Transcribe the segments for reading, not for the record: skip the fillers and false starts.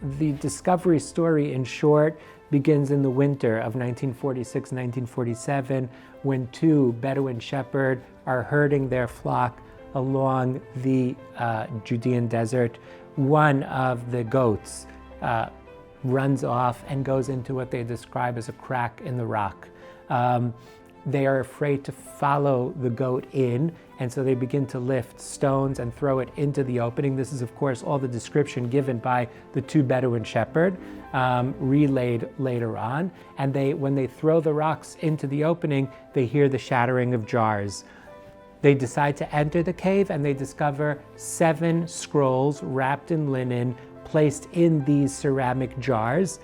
the discovery story, in short, begins in the winter of 1946-1947 when two Bedouin shepherds are herding their flock along the Judean desert. One of the goats runs off and goes into what they describe as a crack in the rock. They are afraid to follow the goat in, and so they begin to lift stones and throw it into the opening. This is, of course, all the description given by the two Bedouin shepherds, relayed later on. And when they throw the rocks into the opening, they hear the shattering of jars. They decide to enter the cave, and they discover 7 scrolls wrapped in linen, placed in these ceramic jars.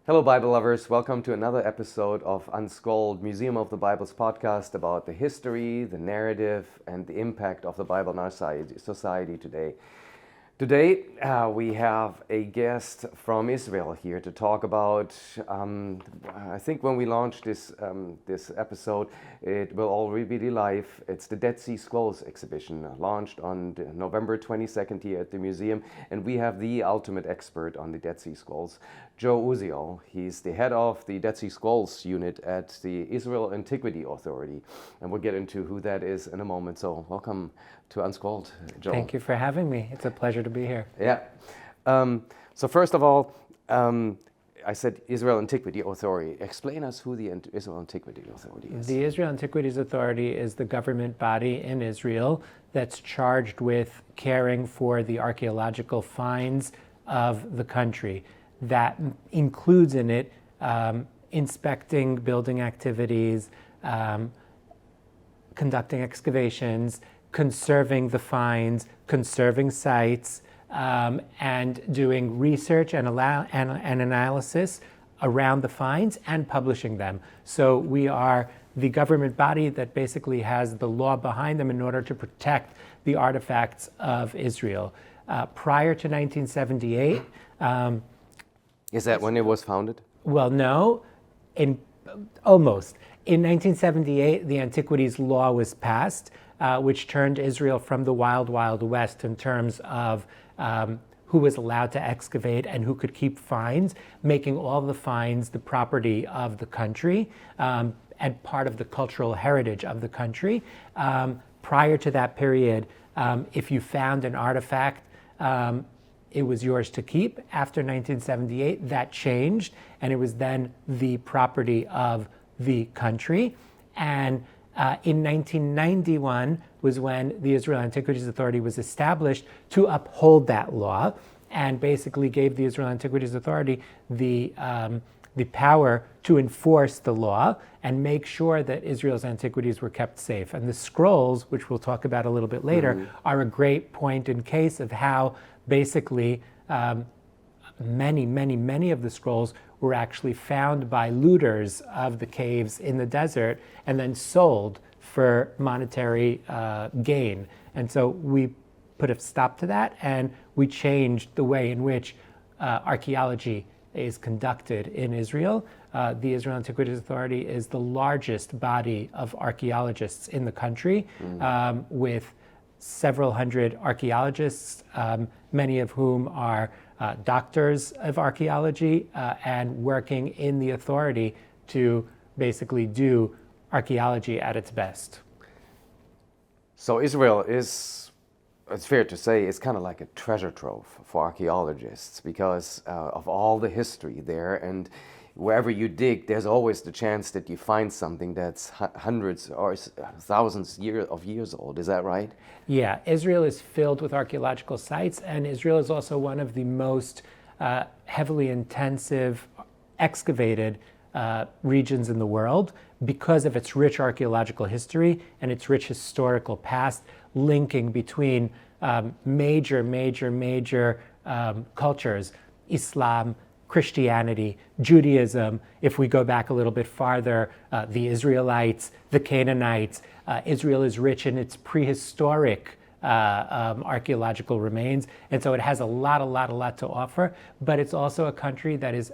Hello, Bible lovers. Welcome to another episode of Unscrolled, Museum of the Bible's podcast about the history, the narrative, and the impact of the Bible in our society today. Today, we have a guest from Israel here to talk about, I think when we launch this episode, it will already be live. It's the Dead Sea Scrolls exhibition, launched on November 22nd here at the museum. And we have the ultimate expert on the Dead Sea Scrolls, Joe Uziel. He's the head of the Dead Sea Scrolls unit at the Israel Antiquities Authority. And we'll get into who that is in a moment. So welcome to Unscrolled, Joe. Thank you for having me. It's a pleasure to be here. Yeah. So first of all, I said Israel Antiquities Authority. Explain us who the Israel Antiquities Authority is. The Israel Antiquities Authority is the government body in Israel that's charged with caring for the archaeological finds of the country. That includes in it inspecting building activities, conducting excavations, conserving the finds, conserving sites, and doing research and analysis around the finds and publishing them. So we are the government body that basically has the law behind them in order to protect the artifacts of Israel. Prior to 1978, is that when it was founded? Well, no, almost. In 1978, the Antiquities law was passed, which turned Israel from the wild, wild west in terms of who was allowed to excavate and who could keep finds, making all the finds the property of the country and part of the cultural heritage of the country. Prior to that period, if you found an artifact, it was yours to keep. After 1978, that changed, and it was then the property of the country. And in 1991 was when the Israel Antiquities Authority was established to uphold that law, and basically gave the Israel Antiquities Authority the power to enforce the law and make sure that Israel's antiquities were kept safe. And the scrolls, which we'll talk about a little bit later, are a great point in case of how basically many of the scrolls were actually found by looters of the caves in the desert and then sold for monetary gain. And so we put a stop to that, and we changed the way in which archaeology is conducted in Israel. The Israel Antiquities Authority is the largest body of archaeologists in the country, with several hundred archaeologists, many of whom are doctors of archaeology and working in the authority to basically do archaeology at its best. So Israel is, it's fair to say, it's kind of like a treasure trove for archaeologists because of all the history there, and wherever you dig, there's always the chance that you find something that's hundreds or thousands of years old. Is that right? Yeah, Israel is filled with archaeological sites, and Israel is also one of the most heavily intensive excavated regions in the world because of its rich archaeological history and its rich historical past, linking between major cultures: Islam, Christianity, Judaism. If we go back a little bit farther, the Israelites, the Canaanites. Israel is rich in its prehistoric archaeological remains, and so it has a lot to offer. But it's also a country that is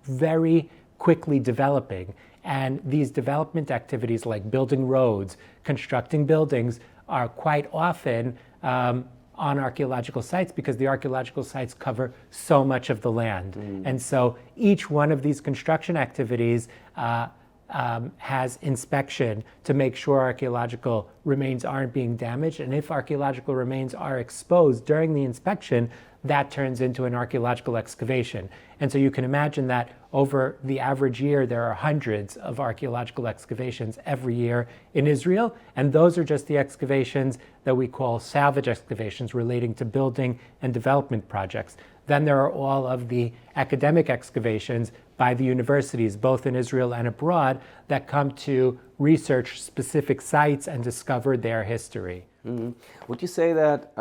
very quickly developing, and these development activities like building roads, constructing buildings, are quite often on archaeological sites because the archaeological sites cover so much of the land. And so each one of these construction activities has inspection to make sure archaeological remains aren't being damaged. And if archaeological remains are exposed during the inspection, that turns into an archaeological excavation. And so you can imagine that over the average year, there are hundreds of archaeological excavations every year in Israel. And those are just the excavations that we call salvage excavations relating to building and development projects. Then there are all of the academic excavations by the universities, both in Israel and abroad, that come to research specific sites and discover their history. Would you say that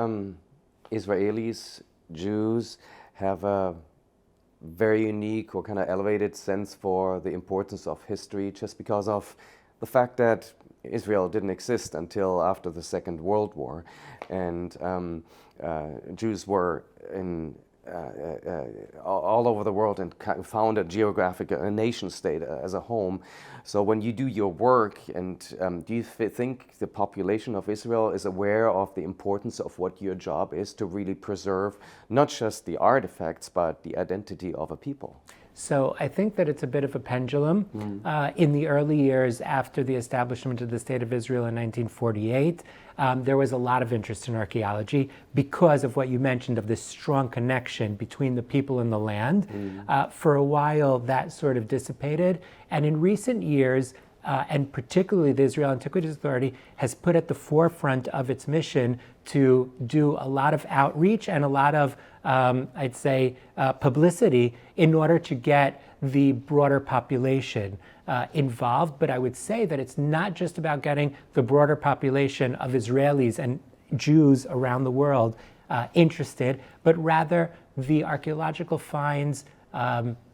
Israelis, Jews, have a very unique or kind of elevated sense for the importance of history just because of the fact that Israel didn't exist until after the Second World War, and Jews were in all over the world and found a geographic, a nation state as a home. So when you do your work, and do you think the population of Israel is aware of the importance of what your job is to really preserve not just the artifacts, but the identity of a people? So I think that it's a bit of a pendulum. In the early years after the establishment of the State of Israel in 1948, there was a lot of interest in archaeology because of what you mentioned of this strong connection between the people and the land. For a while, that sort of dissipated. And in recent years, and particularly the Israel Antiquities Authority has put at the forefront of its mission to do a lot of outreach and a lot of, I'd say, publicity in order to get the broader population involved. But I would say that it's not just about getting the broader population of Israelis and Jews around the world interested, but rather the archaeological finds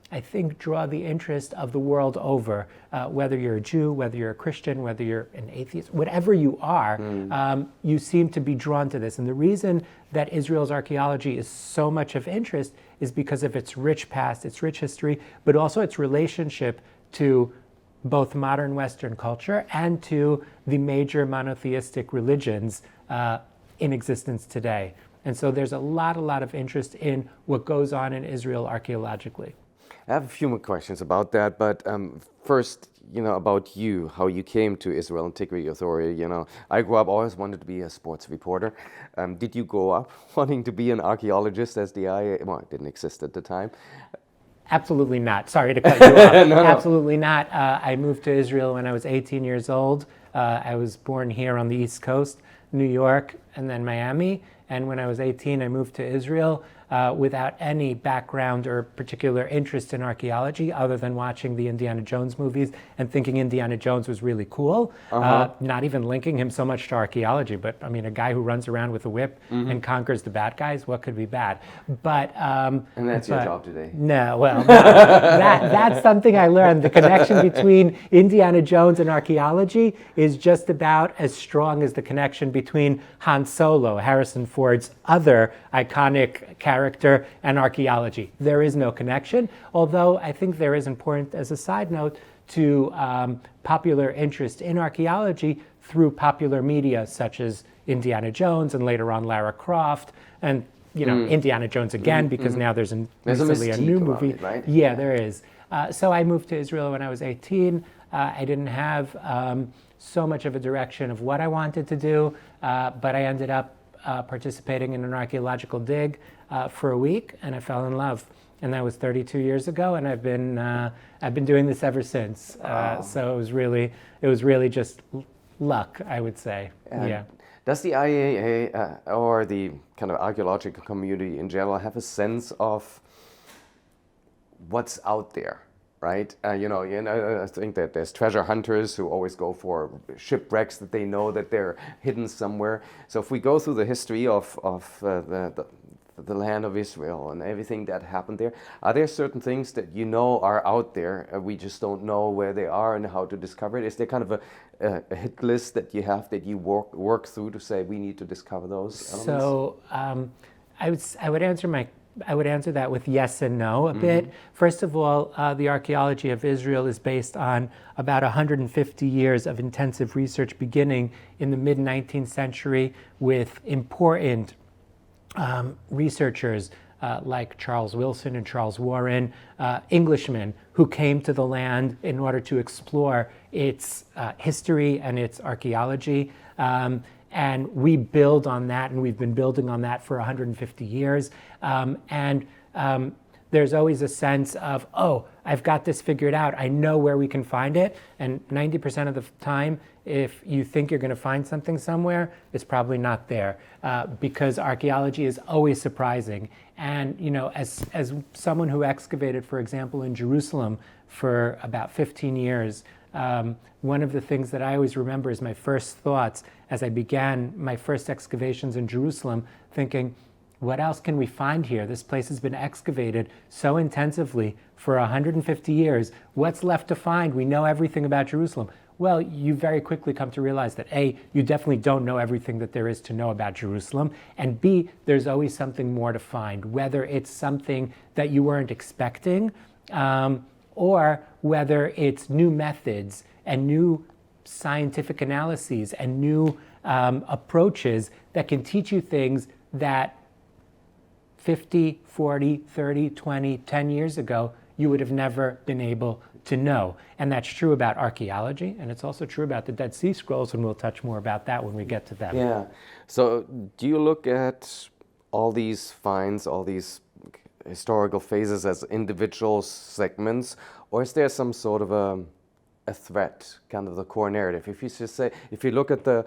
I think draw the interest of the world over, whether you're a Jew, whether you're a Christian, whether you're an atheist, whatever you are, you seem to be drawn to this. And the reason that Israel's archaeology is so much of interest is because of its rich past, its rich history, but also its relationship to both modern Western culture and to the major monotheistic religions in existence today. And so there's a lot of interest in what goes on in Israel archaeologically. I have a few more questions about that, but first, about you, how you came to Israel Antiquity Authority. I grew up, always wanted to be a sports reporter. Did you grow up wanting to be an archaeologist as the IA? Well, it didn't exist at the time. Absolutely not. Sorry to cut you off. No. Absolutely not. I moved to Israel when I was 18 years old. I was born here on the East Coast, New York, and then Miami. And when I was 18, I moved to Israel without any background or particular interest in archaeology other than watching the Indiana Jones movies and thinking Indiana Jones was really cool. Not even linking him so much to archaeology, but I mean, a guy who runs around with a whip and conquers the bad guys, what could be bad? But and that's your job today. No, well, no. That's something I learned. The connection between Indiana Jones and archaeology is just about as strong as the connection between Han Solo, Harrison Ford's other iconic character, and archaeology. There is no connection, although I think there is important, as a side note, to popular interest in archaeology through popular media such as Indiana Jones and later on Lara Croft and Indiana Jones again because now there's recently a new movie. It, right? Yeah, there is. So I moved to Israel when I was 18. I didn't have so much of a direction of what I wanted to do, but I ended up participating in an archaeological dig for a week, and I fell in love. And that was 32 years ago, and I've been doing this ever since. So it was really just luck, I would say. And yeah. Does the IAA or the kind of archaeological community in general have a sense of what's out there? Right, I think that there's treasure hunters who always go for shipwrecks that they know that they're hidden somewhere. So if we go through the history of the land of Israel and everything that happened there, are there certain things that are out there and we just don't know where they are and how to discover it? Is there kind of a hit list that you have that you work through to say we need to discover those elements? So I would answer I would answer that with yes and no a bit. First of all, the archaeology of Israel is based on about 150 years of intensive research beginning in the mid-19th century with important researchers like Charles Wilson and Charles Warren, Englishmen who came to the land in order to explore its history and its archaeology. And we build on that, and we've been building on that for 150 years. There's always a sense of, oh, I've got this figured out. I know where we can find it. And 90% of the time, if you think you're going to find something somewhere, it's probably not there, because archaeology is always surprising. And as someone who excavated, for example, in Jerusalem for about 15 years, one of the things that I always remember is my first thoughts as I began my first excavations in Jerusalem, thinking, what else can we find here? This place has been excavated so intensively for 150 years. What's left to find? We know everything about Jerusalem. Well, you very quickly come to realize that A, you definitely don't know everything that there is to know about Jerusalem, and B, there's always something more to find, whether it's something that you weren't expecting, or whether it's new methods and new scientific analyses and new approaches that can teach you things that 50, 40, 30, 20, 10 years ago, you would have never been able to know. And that's true about archaeology, and it's also true about the Dead Sea Scrolls, and we'll touch more about that when we get to them. Yeah. So do you look at all these finds, all these historical phases as individual segments, or is there some sort of a thread, kind of the core narrative? If you just say, if you look at the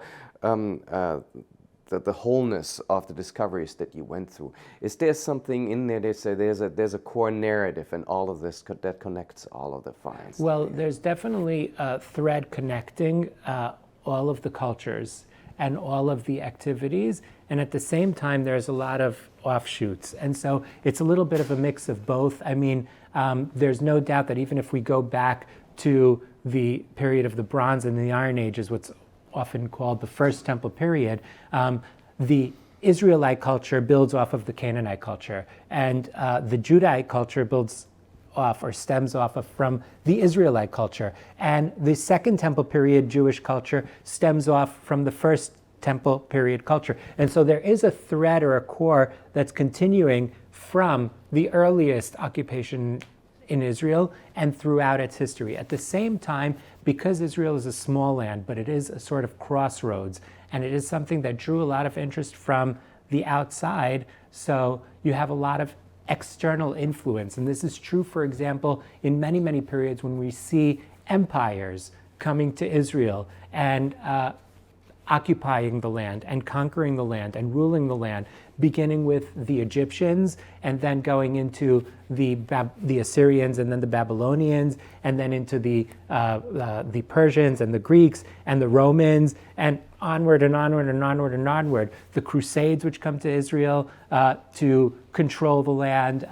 wholeness of the discoveries that you went through, is there something in there? They say there's a core narrative in all of this that connects all of the finds. Well, there's definitely a thread connecting all of the cultures and all of the activities, and at the same time there's a lot of offshoots, and so it's a little bit of a mix of both. I mean, there's no doubt that even if we go back to the period of the Bronze and the Iron Ages, what's often called the First Temple period, the Israelite culture builds off of the Canaanite culture, and the Judahite culture builds off or stems off of from the Israelite culture, and the Second Temple period Jewish culture stems off from the First Temple period culture. And so there is a thread or a core that's continuing from the earliest occupation in Israel and throughout its history. At the same time, because Israel is a small land, but it is a sort of crossroads, and it is something that drew a lot of interest from the outside, so you have a lot of external influence. And this is true, for example, in many, many periods when we see empires coming to Israel and occupying the land and conquering the land and ruling the land, beginning with the Egyptians and then going into the Assyrians and then the Babylonians and then into the Persians and the Greeks and the Romans and onward and onward and onward and onward. The Crusades, which come to Israel to control the land.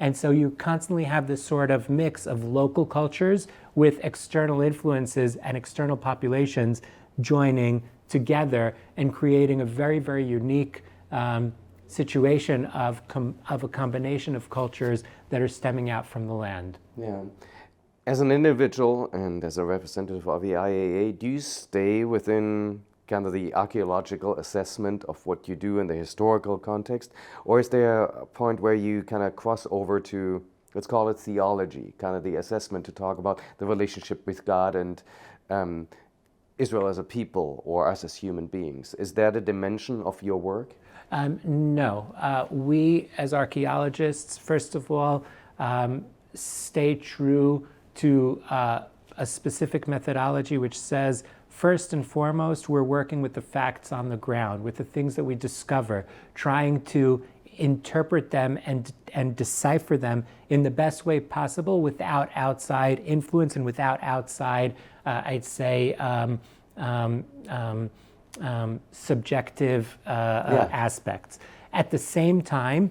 And so you constantly have this sort of mix of local cultures with external influences and external populations joining together and creating a very, very unique situation of a combination of cultures that are stemming out from the land. Yeah. As an individual and as a representative of the IAA, do you stay within kind of the archaeological assessment of what you do in the historical context? Or is there a point where you kind of cross over to, let's call it theology, kind of the assessment to talk about the relationship with God and Israel as a people or us as human beings? Is that a dimension of your work? No. We, as archaeologists, first of all, stay true to a specific methodology which says, first and foremost, we're working with the facts on the ground, with the things that we discover, trying to interpret them and decipher them in the best way possible without outside influence and without outside, I'd say, subjective aspects. At the same time,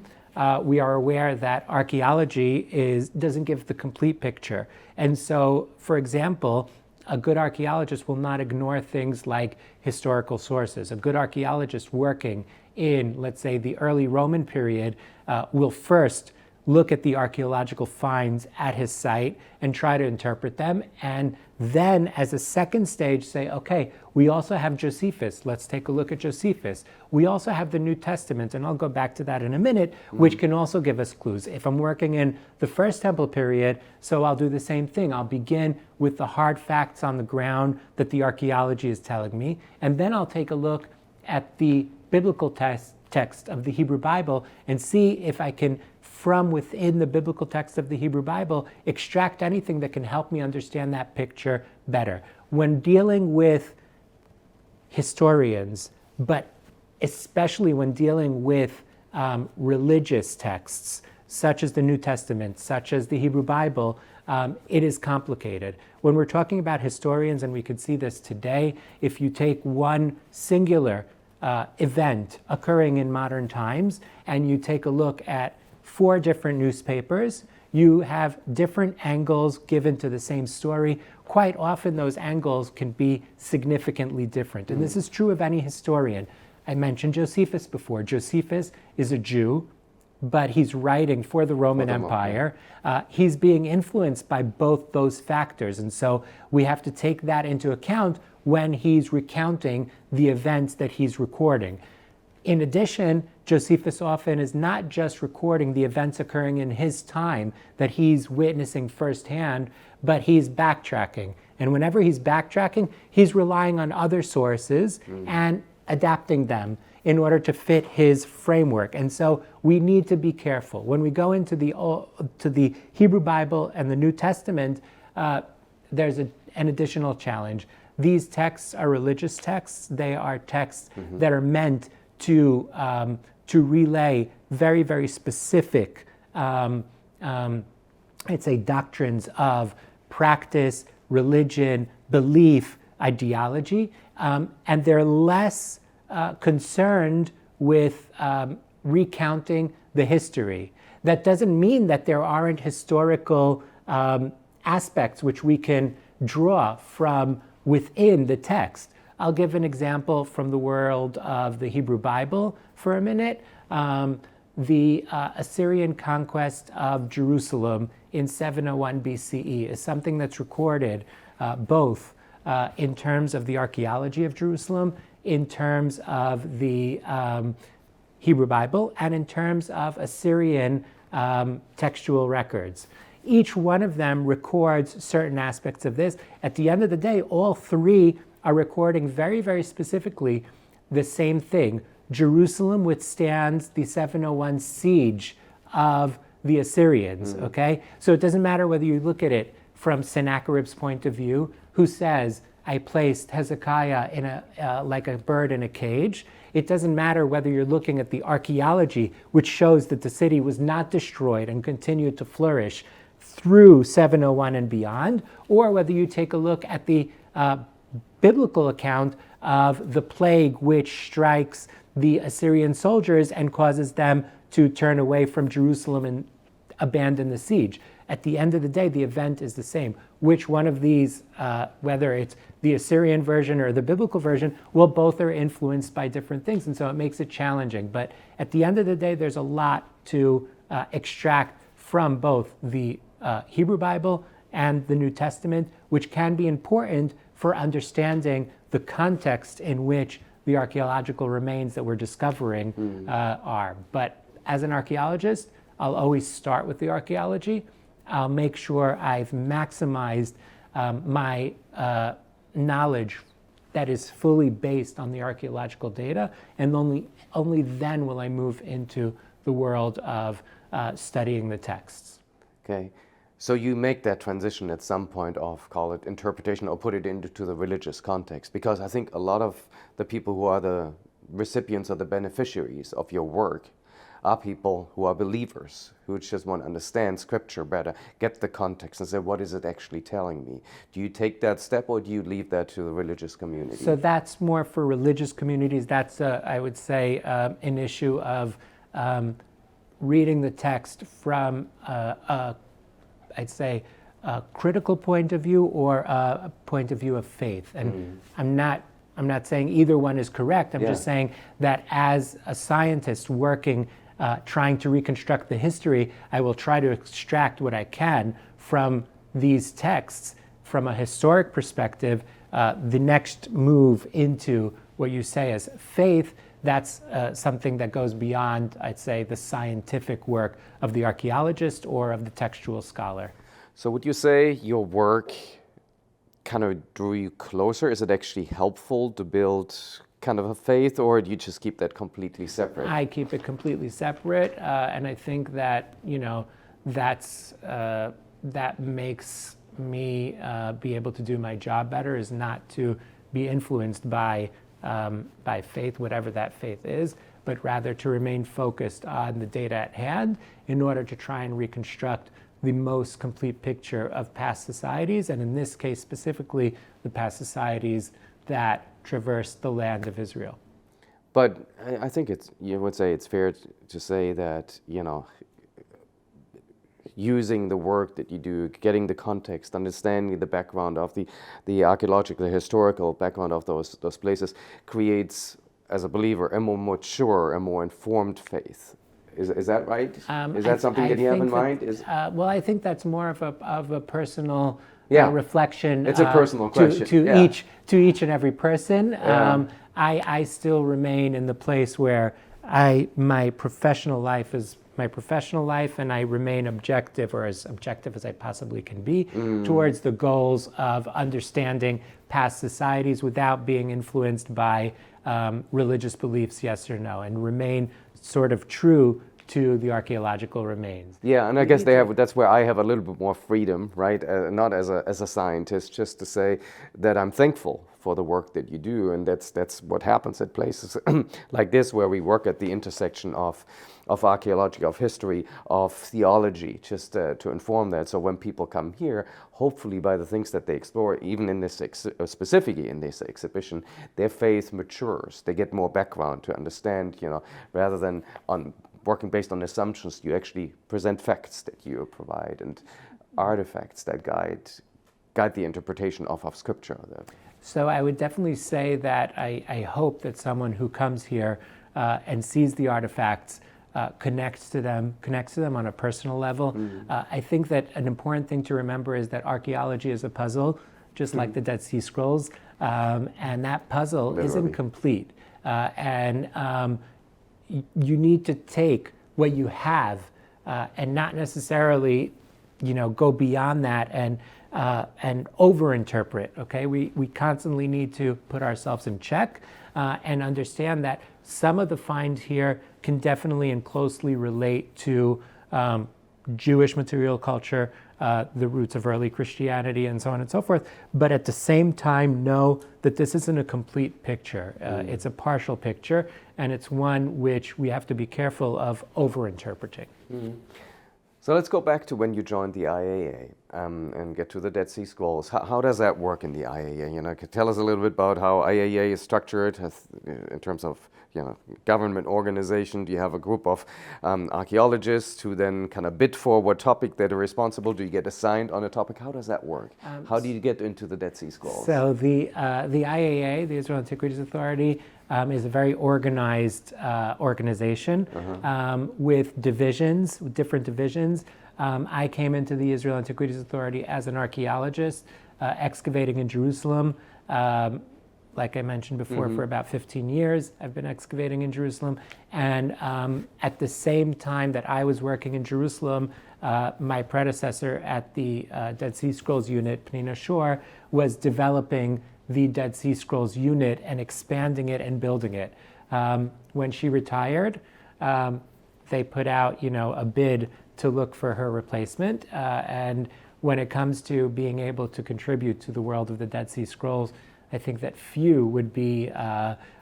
we are aware that archaeology doesn't give the complete picture. And so, for example, a good archaeologist will not ignore things like historical sources. A good archaeologist working in, let's say, the early Roman period will first look at the archaeological finds at his site and try to interpret them, and then as a second stage say, okay, we also have Josephus, let's take a look at Josephus. We also have the New Testament, and I'll go back to that in a minute, which can also give us clues. If I'm working in the First Temple period, so I'll do the same thing. I'll begin with the hard facts on the ground that the archaeology is telling me, and then I'll take a look at the biblical text of the Hebrew Bible and see if I can, from within the biblical text of the Hebrew Bible, extract anything that can help me understand that picture better. When dealing with historians, but especially when dealing with religious texts, such as the New Testament, such as the Hebrew Bible, it is complicated. When we're talking about historians, and we could see this today, if you take one singular event occurring in modern times and you take a look at 4 different newspapers, you have different angles given to the same story. Quite often those angles can be significantly different. And this is true of any historian. I mentioned Josephus before. Josephus is a Jew, but he's writing for the Roman Empire. He's being influenced by both those factors. And so we have to take that into account when he's recounting the events that he's recording. In addition, Josephus often is not just recording the events occurring in his time that he's witnessing firsthand, but he's backtracking. And whenever he's backtracking, he's relying on other sources and adapting them in order to fit his framework. And so we need to be careful. When we go into the Hebrew Bible and the New Testament, there's an additional challenge. These texts are religious texts. They are texts that are meant to relay very, very specific, I'd say, doctrines of practice, religion, belief, ideology, and they're less concerned with recounting the history. That doesn't mean that there aren't historical aspects which we can draw from within the text. I'll give an example from the world of the Hebrew Bible for a minute. The Assyrian conquest of Jerusalem in 701 BCE is something that's recorded both in terms of the archaeology of Jerusalem, in terms of the Hebrew Bible, and in terms of Assyrian textual records. Each one of them records certain aspects of this. At the end of the day, all 3 are recording very, very specifically the same thing. Jerusalem withstands the 701 siege of the Assyrians, okay? So it doesn't matter whether you look at it from Sennacherib's point of view, who says, I placed Hezekiah in like a bird in a cage. It doesn't matter whether you're looking at the archaeology, which shows that the city was not destroyed and continued to flourish through 701 and beyond, or whether you take a look at the biblical account of the plague which strikes the Assyrian soldiers and causes them to turn away from Jerusalem and abandon the siege. At the end of the day, the event is the same. Which one of these, whether it's the Assyrian version or the biblical version, well, both are influenced by different things, and so it makes it challenging. But at the end of the day, there's a lot to extract from both the Hebrew Bible and the New Testament, which can be important for understanding the context in which the archaeological remains that we're discovering are. But as an archaeologist, I'll always start with the archaeology. I'll make sure I've maximized my knowledge that is fully based on the archaeological data, and only then will I move into the world of studying the texts. Okay. So you make that transition at some point of, call it interpretation, or put it into the religious context, because I think a lot of the people who are the recipients or the beneficiaries of your work are people who are believers, who just want to understand Scripture better, get the context and say, what is it actually telling me? Do you take that step, or do you leave that to the religious community? So that's more for religious communities. That's, I would say, an issue of reading the text from I'd say, a critical point of view or a point of view of faith. And I'm not saying either one is correct. I'm just saying that as a scientist working, trying to reconstruct the history, I will try to extract what I can from these texts from a historic perspective. The next move into what you say as faith, that's something that goes beyond, I'd say, the scientific work of the archaeologist or of the textual scholar. So would you say your work kind of drew you closer? Is it actually helpful to build kind of a faith, or do you just keep that completely separate? I keep it completely separate, and I think that, that makes me be able to do my job better, is not to be influenced by faith, whatever that faith is, but rather to remain focused on the data at hand in order to try and reconstruct the most complete picture of past societies, and in this case specifically, the past societies that traversed the land of Israel. But I think you would say it's fair to say that, using the work that you do, getting the context, understanding the background of the archaeological, historical background of those places creates, as a believer, a more mature, a more informed faith. Is that right? Is that something that you have in mind? Well, I think that's more of a personal reflection. It's a personal question to each and every person. I still remain in the place where my professional life is my professional life, and I remain objective, or as objective as I possibly can be, towards the goals of understanding past societies without being influenced by religious beliefs, yes or no, and remain sort of true to the archaeological remains. Yeah, and I guess that's where I have a little bit more freedom, right? Not as a scientist, just to say that I'm thankful for the work that you do, and that's what happens at places like this, where we work at the intersection of archaeology, of history, of theology, just to inform that. So when people come here, hopefully by the things that they explore, even in this specifically in this exhibition, their faith matures. They get more background to understand, rather than working based on assumptions. You actually present facts that you provide and artifacts that guide the interpretation of Scripture. So I would definitely say that I hope that someone who comes here and sees the artifacts connects to them on a personal level. I think that an important thing to remember is that archaeology is a puzzle, just like the Dead Sea Scrolls, and that puzzle isn't complete. You need to take what you have and not necessarily, go beyond that and overinterpret. Okay, we constantly need to put ourselves in check and understand that some of the finds here can definitely and closely relate to Jewish material culture, the roots of early Christianity, and so on and so forth. But at the same time, know that this isn't a complete picture. It's a partial picture, and it's one which we have to be careful of overinterpreting. So let's go back to when you joined the IAA and get to the Dead Sea Scrolls. How does that work in the IAA? Tell us a little bit about how IAA is structured in terms of government organization. Do you have a group of archaeologists who then kind of bid for what topic that are responsible? Do you get assigned on a topic? How does that work? How do you get into the Dead Sea Scrolls? So the IAA, the Israel Antiquities Authority, is a very organized organization with divisions, with different divisions. I came into the Israel Antiquities Authority as an archaeologist, excavating in Jerusalem. Like I mentioned before, for about 15 years, I've been excavating in Jerusalem. And at the same time that I was working in Jerusalem, my predecessor at the Dead Sea Scrolls unit, Pnina Shore, was developing the Dead Sea Scrolls unit and expanding it and building it. When she retired, they put out, a bid to look for her replacement. And when it comes to being able to contribute to the world of the Dead Sea Scrolls, I think that few would be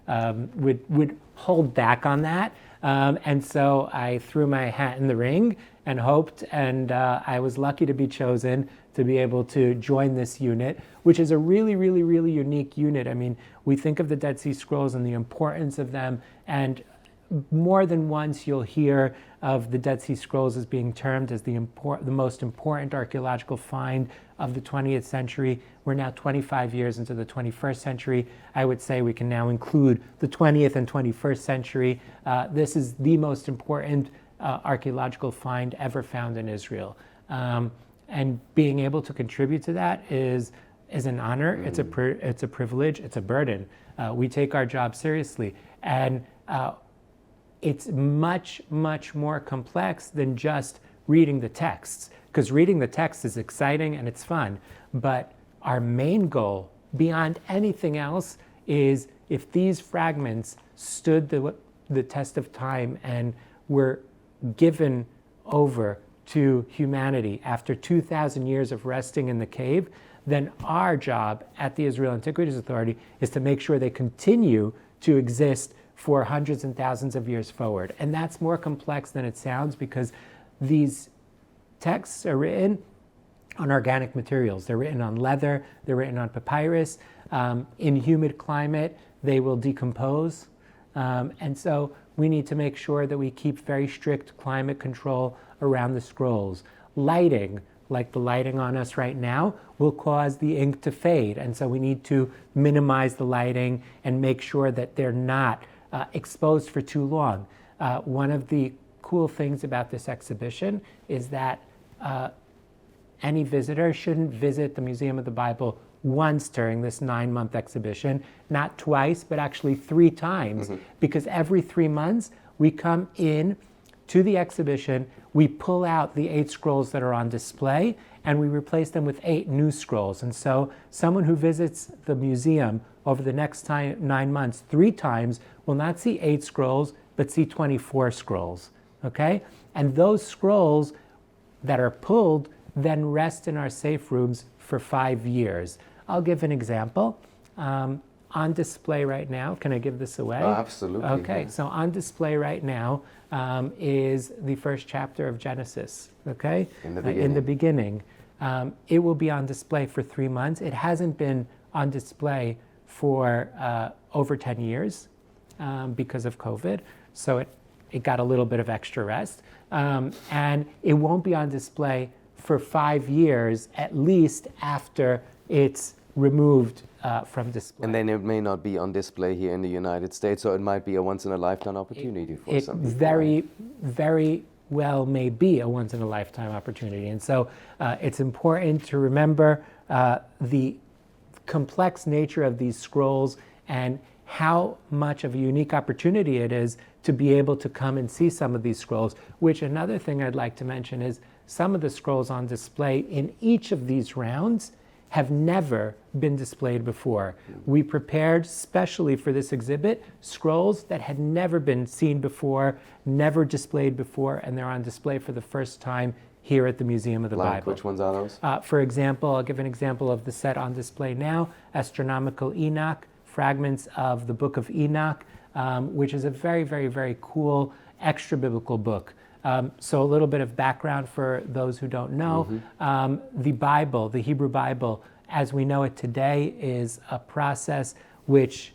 would hold back on that, and so I threw my hat in the ring and hoped, and I was lucky to be chosen to be able to join this unit, which is a really, really, really unique unit. I mean, we think of the Dead Sea Scrolls and the importance of them, and more than once you'll hear of the Dead Sea Scrolls as being termed as the most important archaeological find of the 20th century. We're now 25 years into the 21st century. I would say we can now include the 20th and 21st century. This is the most important archaeological find ever found in Israel. And being able to contribute to that is an honor, it's a privilege, it's a burden. We take our job seriously. And it's much, much more complex than just reading the texts, because reading the text is exciting and it's fun. But our main goal, beyond anything else, is if these fragments stood the test of time and were given over to humanity after 2,000 years of resting in the cave, then our job at the Israel Antiquities Authority is to make sure they continue to exist for hundreds and thousands of years forward. And that's more complex than it sounds, because these texts are written on organic materials. They're written on leather, they're written on papyrus. In humid climate, they will decompose. And so we need to make sure that we keep very strict climate control around the scrolls. Lighting, like the lighting on us right now, will cause the ink to fade. And so we need to minimize the lighting and make sure that they're not exposed for too long. One of the cool things about this exhibition is that any visitor shouldn't visit the Museum of the Bible once during this 9-month exhibition, not twice, but actually 3 times, because every 3 months we come in to the exhibition, we pull out the 8 scrolls that are on display, and we replace them with 8 new scrolls. And so someone who visits the museum over the next 9 months 3 times will not see 8 scrolls, but see 24 scrolls, okay? And those scrolls that are pulled then rest in our safe rooms for 5 years. I'll give an example. On display right now, can I give this away? Oh, absolutely. Okay, yeah. so on display right now is the first chapter of Genesis, okay? In the beginning. In the beginning. It will be on display for 3 months. It hasn't been on display for over 10 years because of COVID, so it got a little bit of extra rest. And it won't be on display for 5 years, at least, after it's removed from display. And then it may not be on display here in the United States, so it might be a once-in-a-lifetime opportunity for some people. Very, very well may be a once-in-a-lifetime opportunity. And so it's important to remember the complex nature of these scrolls and how much of a unique opportunity it is to be able to come and see some of these scrolls, which another thing I'd like to mention is some of the scrolls on display in each of these rounds have never been displayed before. We prepared specially for this exhibit scrolls that had never been seen before, never displayed before, and they're on display for the first time here at the Museum of the Bible. Which ones are those? For example, I'll give an example of the set on display now, Astronomical Enoch, fragments of the Book of Enoch, which is a very, very, very cool extra-biblical book. So a little bit of background for those who don't know. The Bible, the Hebrew Bible, as we know it today, is a process which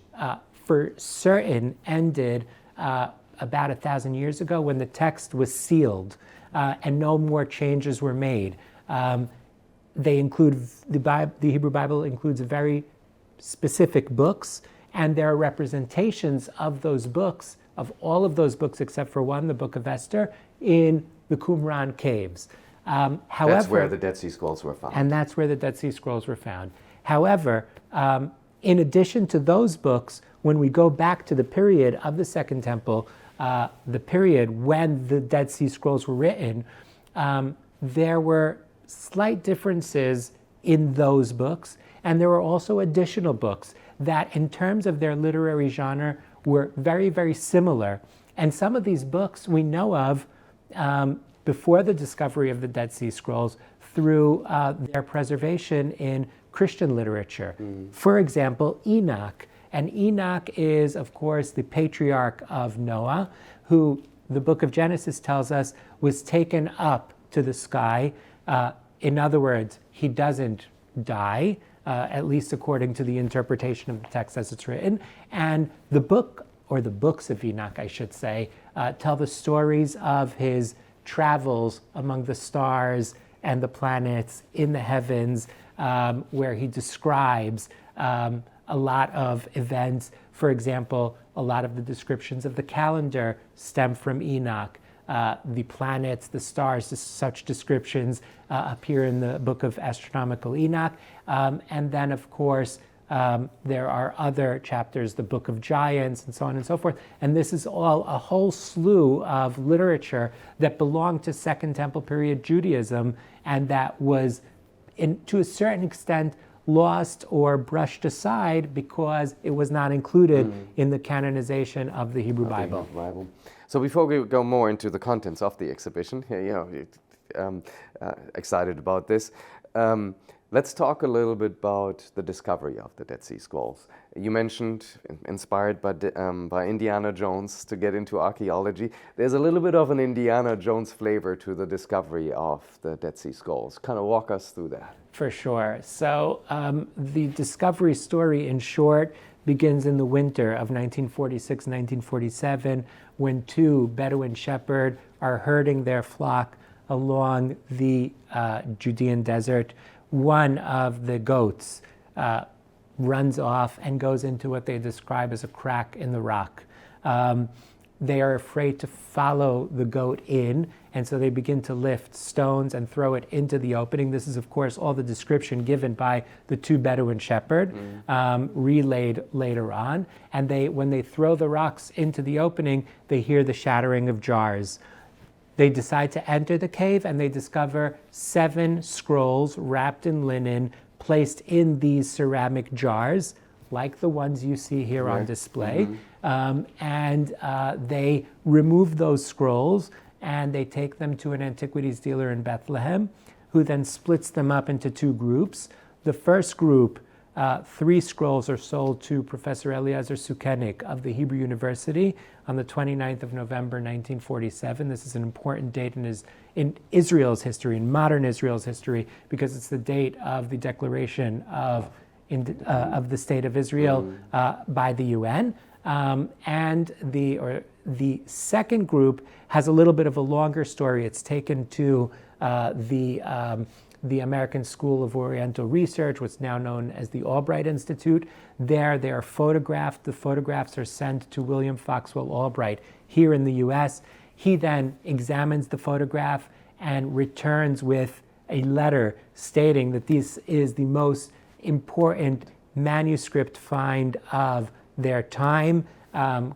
for certain ended about 1,000 years ago when the text was sealed and no more changes were made. They include, the Hebrew Bible includes very specific books, and there are representations of those books, of all of those books except for one, the Book of Esther, in the Qumran caves. However, that's where the Dead Sea Scrolls were found. And that's where the Dead Sea Scrolls were found. However, in addition to those books, when we go back to the period of the Second Temple, the period when the Dead Sea Scrolls were written, there were slight differences in those books, and there were also additional books that, in terms of their literary genre, were very, very similar. And some of these books we know of before the discovery of the Dead Sea Scrolls through their preservation in Christian literature. For example, Enoch. And Enoch is, of course, the patriarch of Noah, who the book of Genesis tells us was taken up to the sky. In other words, he doesn't die, at least according to the interpretation of the text as it's written. And the book or the books of Enoch, I should say, tell the stories of his travels among the stars and the planets in the heavens, where he describes a lot of events. For example, a lot of the descriptions of the calendar stem from Enoch. The planets, the stars, such descriptions appear in the book of Astronomical Enoch. And then, of course, there are other chapters, the Book of Giants, and so on and so forth. And this is all a whole slew of literature that belonged to Second Temple period Judaism, and that was, to a certain extent, lost or brushed aside because it was not included in the canonization of the Hebrew Bible. So before we go more into the contents of the exhibition, excited about this. Let's talk a little bit about the discovery of the Dead Sea Scrolls. You mentioned, inspired by Indiana Jones to get into archaeology. There's a little bit of an Indiana Jones flavor to the discovery of the Dead Sea Scrolls. Kind of walk us through that. For sure. So the discovery story, in short, begins in the winter of 1946-1947, when two Bedouin shepherds are herding their flock along the Judean desert. One of the goats runs off and goes into what they describe as a crack in the rock. They are afraid to follow the goat in, and so they begin to lift stones and throw it into the opening. This is, of course, all the description given by the two Bedouin shepherds, relayed later on. And when they throw the rocks into the opening, they hear the shattering of jars. They decide to enter the cave, and they discover 7 scrolls wrapped in linen, placed in these ceramic jars, like the ones you see here on display. They remove those scrolls, and they take them to an antiquities dealer in Bethlehem, who then splits them up into 2 groups. The first group, 3 scrolls are sold to Professor Eliezer Sukenik of the Hebrew University on the 29th of November, 1947. This is an important date in Israel's history, in modern Israel's history, because it's the date of the declaration of the State of Israel by the UN. And the second group has a little bit of a longer story. It's taken to the American School of Oriental Research, what's now known as the Albright Institute. There they are photographed. The photographs are sent to William Foxwell Albright here in the US. He then examines the photograph and returns with a letter stating that this is the most important manuscript find of their time,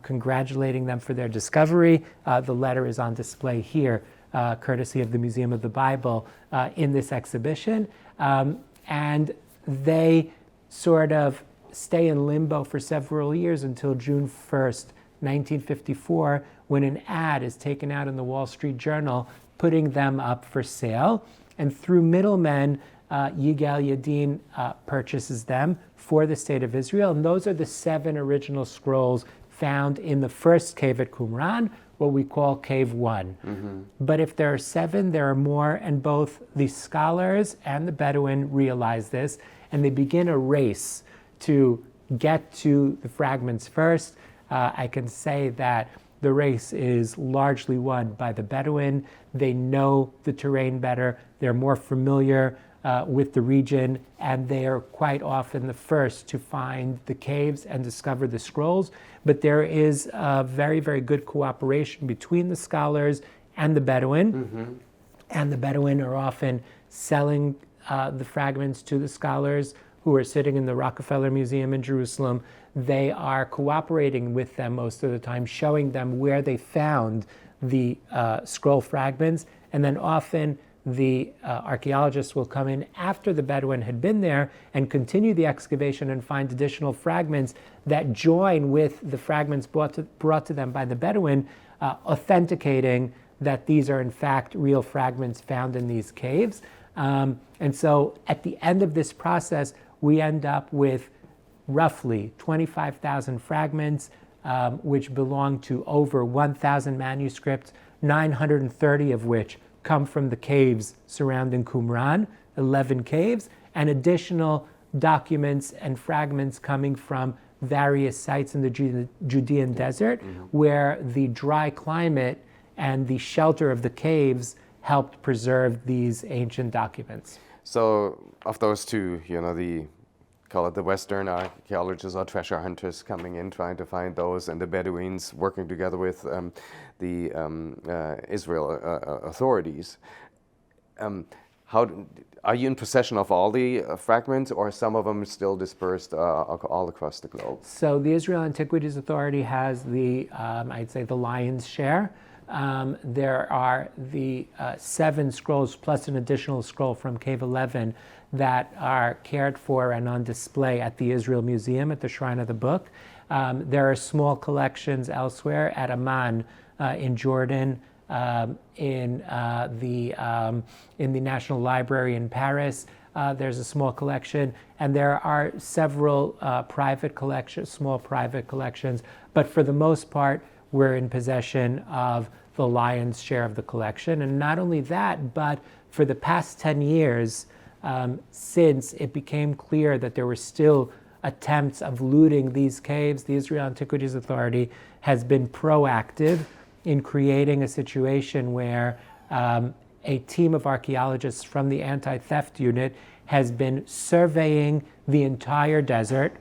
congratulating them for their discovery. The letter is on display here, courtesy of the Museum of the Bible, in this exhibition. And they sort of stay in limbo for several years until June 1st, 1954, when an ad is taken out in the Wall Street Journal putting them up for sale. And through middlemen, Yigal Yadin purchases them for the State of Israel. And those are the 7 original scrolls found in the first cave at Qumran, what we call Cave 1. But if there are 7, there are more, and both the scholars and the Bedouin realize this, and they begin a race to get to the fragments first. I can say that the race is largely won by the Bedouin. They know the terrain better, they're more familiar with the region, and they are quite often the first to find the caves and discover the scrolls. But there is a very, very good cooperation between the scholars and the Bedouin. And the Bedouin are often selling the fragments to the scholars who are sitting in the Rockefeller Museum in Jerusalem. They are cooperating with them most of the time, showing them where they found the scroll fragments, and then often the archaeologists will come in after the Bedouin had been there and continue the excavation and find additional fragments that join with the fragments brought to them by the Bedouin, authenticating that these are in fact real fragments found in these caves. And so at the end of this process, we end up with roughly 25,000 fragments, which belong to over 1,000 manuscripts, 930 of which come from the caves surrounding Qumran, 11 caves, and additional documents and fragments coming from various sites in the Judean desert where the dry climate and the shelter of the caves helped preserve these ancient documents. So of those two, call it the Western archaeologists or treasure hunters coming in trying to find those, and the Bedouins working together with the Israel authorities. How are you in possession of all the fragments, or are some of them still dispersed all across the globe? So the Israel Antiquities Authority has I'd say the lion's share. There are the 7 scrolls plus an additional scroll from Cave 11 that are cared for and on display at the Israel Museum at the Shrine of the Book. There are small collections elsewhere at Amman in Jordan, in the National Library in Paris. There's a small collection, and there are several small private collections, but for the most part, we're in possession of the lion's share of the collection. And not only that, but for the past 10 years, since it became clear that there were still attempts of looting these caves, the Israel Antiquities Authority has been proactive in creating a situation where a team of archaeologists from the anti-theft unit has been surveying the entire desert,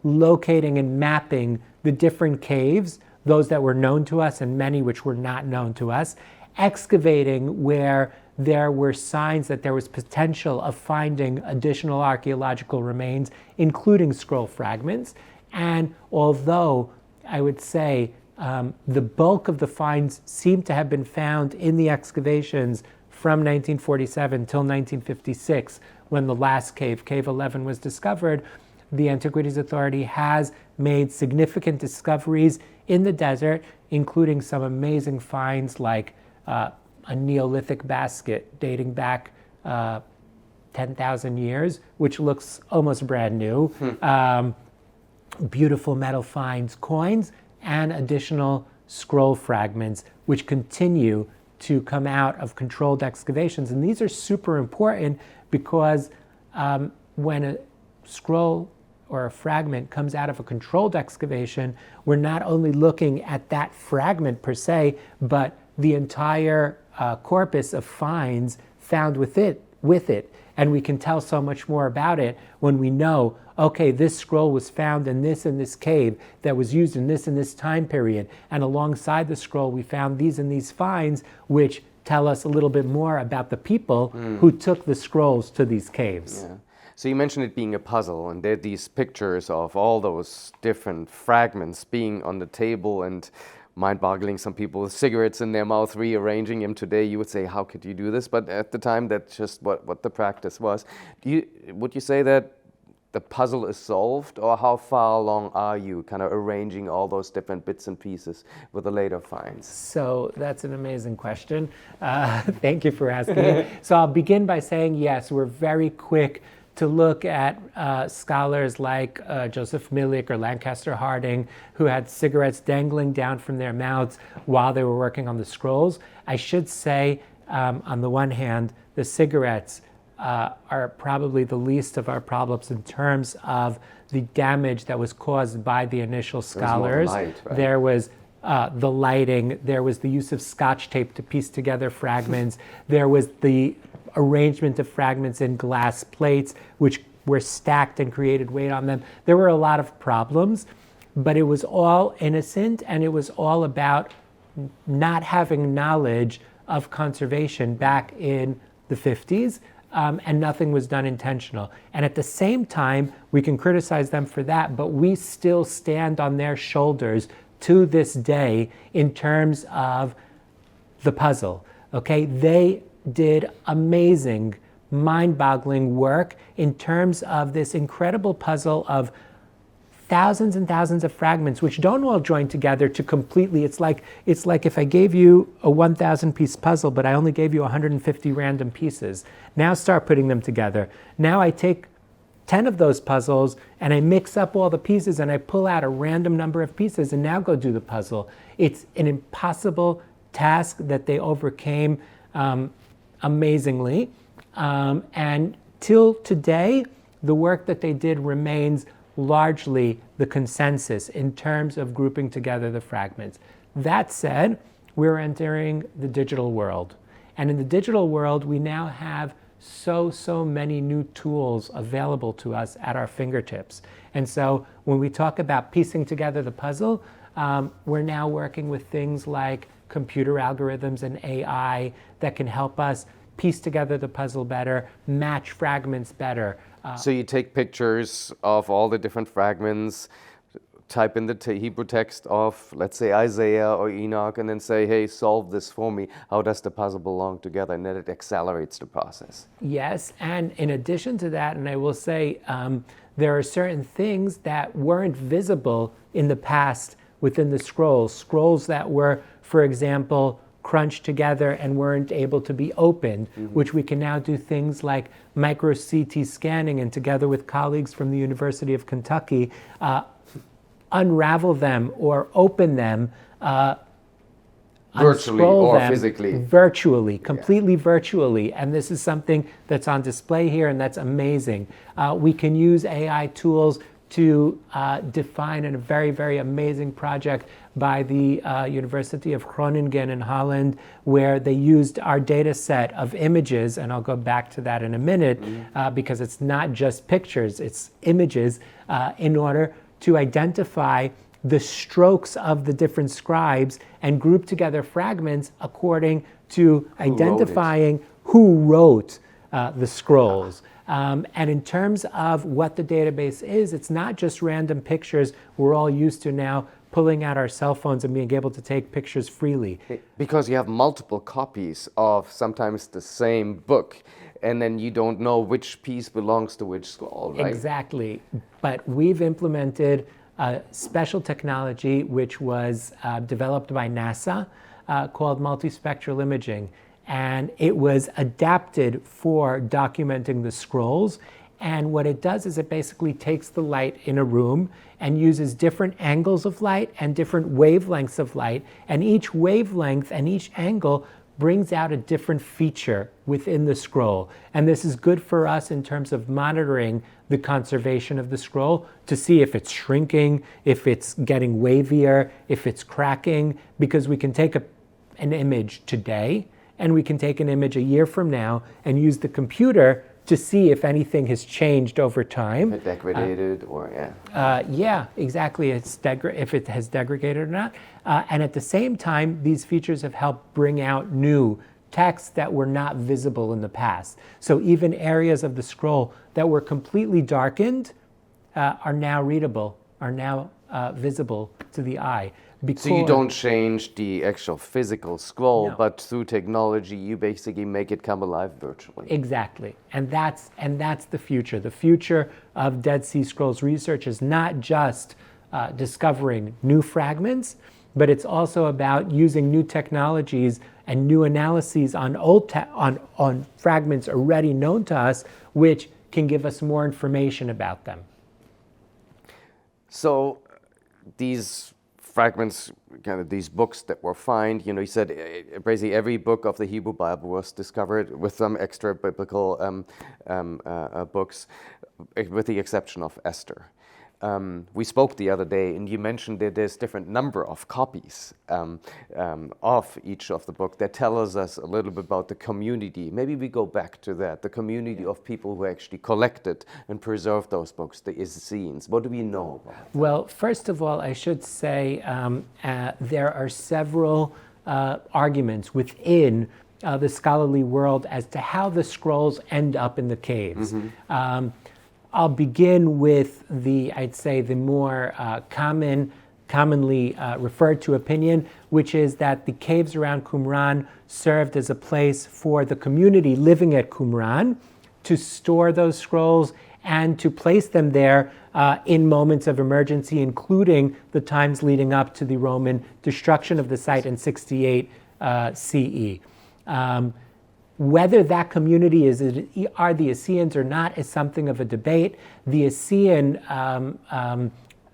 locating and mapping the different caves, those that were known to us and many which were not known to us, excavating where there were signs that there was potential of finding additional archaeological remains, including scroll fragments. And although I would say the bulk of the finds seem to have been found in the excavations from 1947 till 1956, when the last cave, Cave 11, was discovered, the Antiquities Authority has made significant discoveries in the desert, including some amazing finds like a Neolithic basket dating back 10,000 years, which looks almost brand new. Beautiful metal finds, coins, and additional scroll fragments, which continue to come out of controlled excavations. And these are super important because when a scroll or a fragment comes out of a controlled excavation, we're not only looking at that fragment per se, but the entire corpus of finds found with it. And we can tell so much more about it when we know, okay, this scroll was found in this cave that was used in this time period. And alongside the scroll, we found these and these finds, which tell us a little bit more about the people who took the scrolls to these caves. Yeah. So you mentioned it being a puzzle, and there are these pictures of all those different fragments being on the table, and mind-boggling. Some people with cigarettes in their mouth rearranging them. Today you would say, how could you do this? But at the time, that's just what the practice was. Would you say that the puzzle is solved, or how far along are you kind of arranging all those different bits and pieces with the later finds? So that's an amazing question. Thank you for asking it. So I'll begin by saying, yes, we're very quick to look at scholars like Joseph Millick or Lancaster Harding, who had cigarettes dangling down from their mouths while they were working on the scrolls. I should say, on the one hand, the cigarettes are probably the least of our problems in terms of the damage that was caused by the initial scholars. Light, right? There was the lighting, there was the use of Scotch tape to piece together fragments, there was the arrangement of fragments in glass plates, which were stacked and created weight on them. There were a lot of problems, but it was all innocent, and it was all about not having knowledge of conservation back in the 50s, and nothing was done intentional. And at the same time, we can criticize them for that, but we still stand on their shoulders to this day in terms of the puzzle, okay? They did amazing, mind-boggling work in terms of this incredible puzzle of thousands and thousands of fragments, which don't all join together to completely, it's like if I gave you a 1,000 piece puzzle, but I only gave you 150 random pieces. Now start putting them together. Now I take 10 of those puzzles and I mix up all the pieces and I pull out a random number of pieces and now go do the puzzle. It's an impossible task that they overcame amazingly. And till today, the work that they did remains largely the consensus in terms of grouping together the fragments. That said, we're entering the digital world. And in the digital world, we now have so many new tools available to us at our fingertips. And so when we talk about piecing together the puzzle, we're now working with things like computer algorithms and AI that can help us piece together the puzzle better, match fragments better. So you take pictures of all the different fragments, type in the Hebrew text of, let's say, Isaiah or Enoch, and then say, hey, solve this for me. How does the puzzle belong together? And then it accelerates the process. Yes, and in addition to that, and I will say, there are certain things that weren't visible in the past within the scrolls that were, for example, crunched together and weren't able to be opened, which we can now do things like micro CT scanning, and together with colleagues from the University of Kentucky, unravel them or open them, virtually or physically. Virtually, completely virtually. And this is something that's on display here, and that's amazing. We can use AI tools to define a very amazing project by the University of Groningen in Holland, where they used our data set of images, and I'll go back to that in a minute, because it's not just pictures, it's images, in order to identify the strokes of the different scribes and group together fragments according to identifying who wrote the scrolls. And in terms of what the database is, it's not just random pictures. We're all used to now pulling out our cell phones and being able to take pictures freely. Because you have multiple copies of sometimes the same book, and then you don't know which piece belongs to which scroll, right? Exactly. But we've implemented a special technology which was developed by NASA called multispectral imaging. And it was adapted for documenting the scrolls. And what it does is it basically takes the light in a room and uses different angles of light and different wavelengths of light. And each wavelength and each angle brings out a different feature within the scroll. And this is good for us in terms of monitoring the conservation of the scroll to see if it's shrinking, if it's getting wavier, if it's cracking, because we can take an image today and we can take an image a year from now and use the computer to see if anything has changed over time. If it degraded or, yeah, exactly. If it has degraded or not. And at the same time, these features have helped bring out new texts that were not visible in the past. So even areas of the scroll that were completely darkened are now readable, are now visible to the eye. So you don't change the actual physical scroll, but through technology, you basically make it come alive virtually. Exactly, and that's the future. The future of Dead Sea Scrolls research is not just discovering new fragments, but it's also about using new technologies and new analyses on on fragments already known to us, which can give us more information about them. So these fragments, kind of these books that were found, you said basically every book of the Hebrew Bible was discovered with some extra biblical books, with the exception of Esther. We spoke the other day, and you mentioned that there's different number of copies of each of the book that tells us a little bit about the community. Maybe we go back to that, the community of people who actually collected and preserved those books, the Essenes. What do we know about that? Well, first of all, I should say there are several arguments within the scholarly world as to how the scrolls end up in the caves. I'll begin with I'd say the more commonly referred to opinion, which is that the caves around Qumran served as a place for the community living at Qumran to store those scrolls and to place them there in moments of emergency, including the times leading up to the Roman destruction of the site in 68 CE. Whether that community are the Essenes or not is something of a debate. The Essene